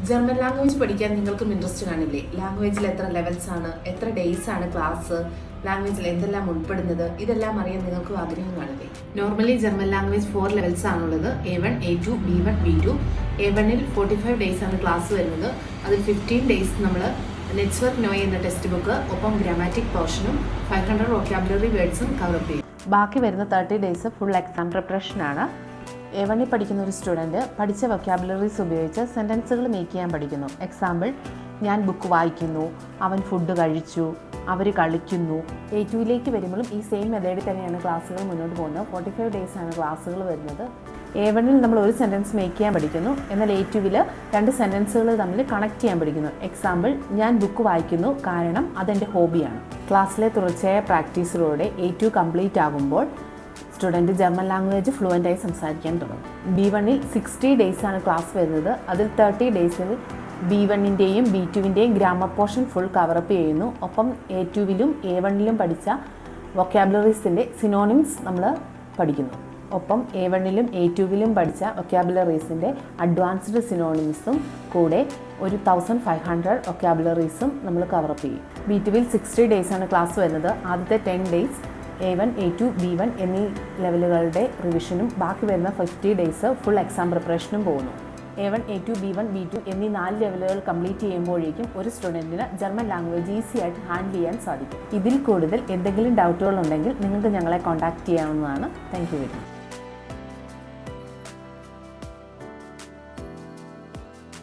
German language പഠിക്കാൻ നിങ്ങൾക്കും interest കാണില്ലേ? ലാംഗ്വേജിൽ എത്ര ലെവൽസ് ആണ്, എത്ര ഡേയ്സ് ആണ് ക്ലാസ്, ലാംഗ്വേജിൽ എന്തെല്ലാം ഉൾപ്പെടുന്നത്, ഇതെല്ലാം അറിയാൻ നിങ്ങൾക്ക് ആഗ്രഹം കാണില്ലേ? നോർമലി ജർമ്മൻ ലാംഗ്വേജ് 4 ലെവൽസ് ആണുള്ളത്. A1, A2, B1, B2. A1-ൽ 45 days ആണ് ക്ലാസ് വരുന്നത്. അതിൽ 15 ഡേയ്സ് നമ്മൾ നെറ്റ്വർക്ക് നോയ് എന്ന ടെക്സ്റ്റ് ബുക്ക് ഒപ്പം ഗ്രാമാറ്റിക് പോർഷനും 500 വൊക്കാബുലറി വേർഡ്സും കവറപ്പ് ചെയ്യും. ബാക്കി വരുന്ന 30 ഡേയ്സ് ഫുൾ എക്സാം പ്രിപ്പറേഷനാണ്. A1-ൽ പഠിക്കുന്ന ഒരു സ്റ്റുഡൻറ്റ് പഠിച്ച വൊക്കാബുലറീസ് ഉപയോഗിച്ച് സെൻറ്റൻസുകൾ മേക്ക് ചെയ്യാൻ പഠിക്കുന്നു. എക്സാമ്പിൾ, ഞാൻ ബുക്ക് വായിക്കുന്നു, അവൻ ഫുഡ് കഴിച്ചു, അവർ കളിക്കുന്നു. A2-ലേക്ക് വരുമ്പോഴും ഈ സെയിം മെത്തേഡിൽ തന്നെയാണ് ക്ലാസ്സുകൾ മുന്നോട്ട് പോകുന്നത്. 45 ഡേയ്സ് ആണ് ക്ലാസ്സുകൾ വരുന്നത്. A1-ൽ നമ്മൾ ഒരു സെൻറ്റൻസ് മേക്ക് ചെയ്യാൻ പഠിക്കുന്നു, എന്നാൽ A2-ൽ 2 സെൻറ്റൻസുകൾ തമ്മിൽ കണക്ട് ചെയ്യാൻ പഠിക്കുന്നു. എക്സാമ്പിൾ, ഞാൻ ബുക്ക് വായിക്കുന്നു കാരണം അതെൻ്റെ ഹോബിയാണ്. ക്ലാസ്സിലെ തുടർച്ചയായ പ്രാക്ടീസിലൂടെ A2 കംപ്ലീറ്റ് ആകുമ്പോൾ സ്റ്റുഡൻറ്റ് ജർമ്മൻ ലാംഗ്വേജ് ഫ്ലുവൻ്റായി സംസാരിക്കാൻ തുടങ്ങും. B1-ൽ 60 ഡേയ്സ് ആണ് ക്ലാസ് വരുന്നത്. അതിൽ 30 ഡേയ്സിൽ B1-ൻ്റെയും B2-ൻ്റെയും ഗ്രാമർ പോർഷൻ ഫുൾ കവറപ്പ് ചെയ്യുന്നു. ഒപ്പം A2-വിലും A1-ലും പഠിച്ച വൊക്കാബുലറീസിൻ്റെ സിനോണിംസ് നമ്മൾ പഠിക്കുന്നു. ഒപ്പം A1-ലും A2-വിലും പഠിച്ച വൊക്കാബുലറീസിൻ്റെ അഡ്വാൻസ്ഡ് സിനോണിംസും കൂടെ ഒരു 1500 വൊക്കാബുലറീസും നമ്മൾ കവറപ്പ് ചെയ്യും. B2-വിൽ 60 ഡേയ്സ് ആണ് ക്ലാസ് വരുന്നത്. ആദ്യത്തെ 10 ഡേയ്സ് A1, A2, B1 എന്നീ ലെവലുകളുടെ റിവിഷനും ബാക്കി വരുന്ന 50 ഡേയ്സ് ഫുൾ എക്സാം പ്രിപ്പറേഷനും പോകുന്നു. A1, A2, B1, B2 എന്നീ 4 ലെവലുകൾ കംപ്ലീറ്റ് ചെയ്യുമ്പോഴേക്കും ഒരു സ്റ്റുഡൻറ്റിന് ജർമ്മൻ ലാംഗ്വേജ് ഈസി ആയിട്ട് ഹാൻഡിൽ ചെയ്യാൻ സാധിക്കും. ഇതിൽ കൂടുതൽ എന്തെങ്കിലും ഡൗട്ടുകൾ ഉണ്ടെങ്കിൽ നിങ്ങൾക്ക് ഞങ്ങളെ കോൺടാക്റ്റ് ചെയ്യാവുന്നതാണ്. Thank you very much.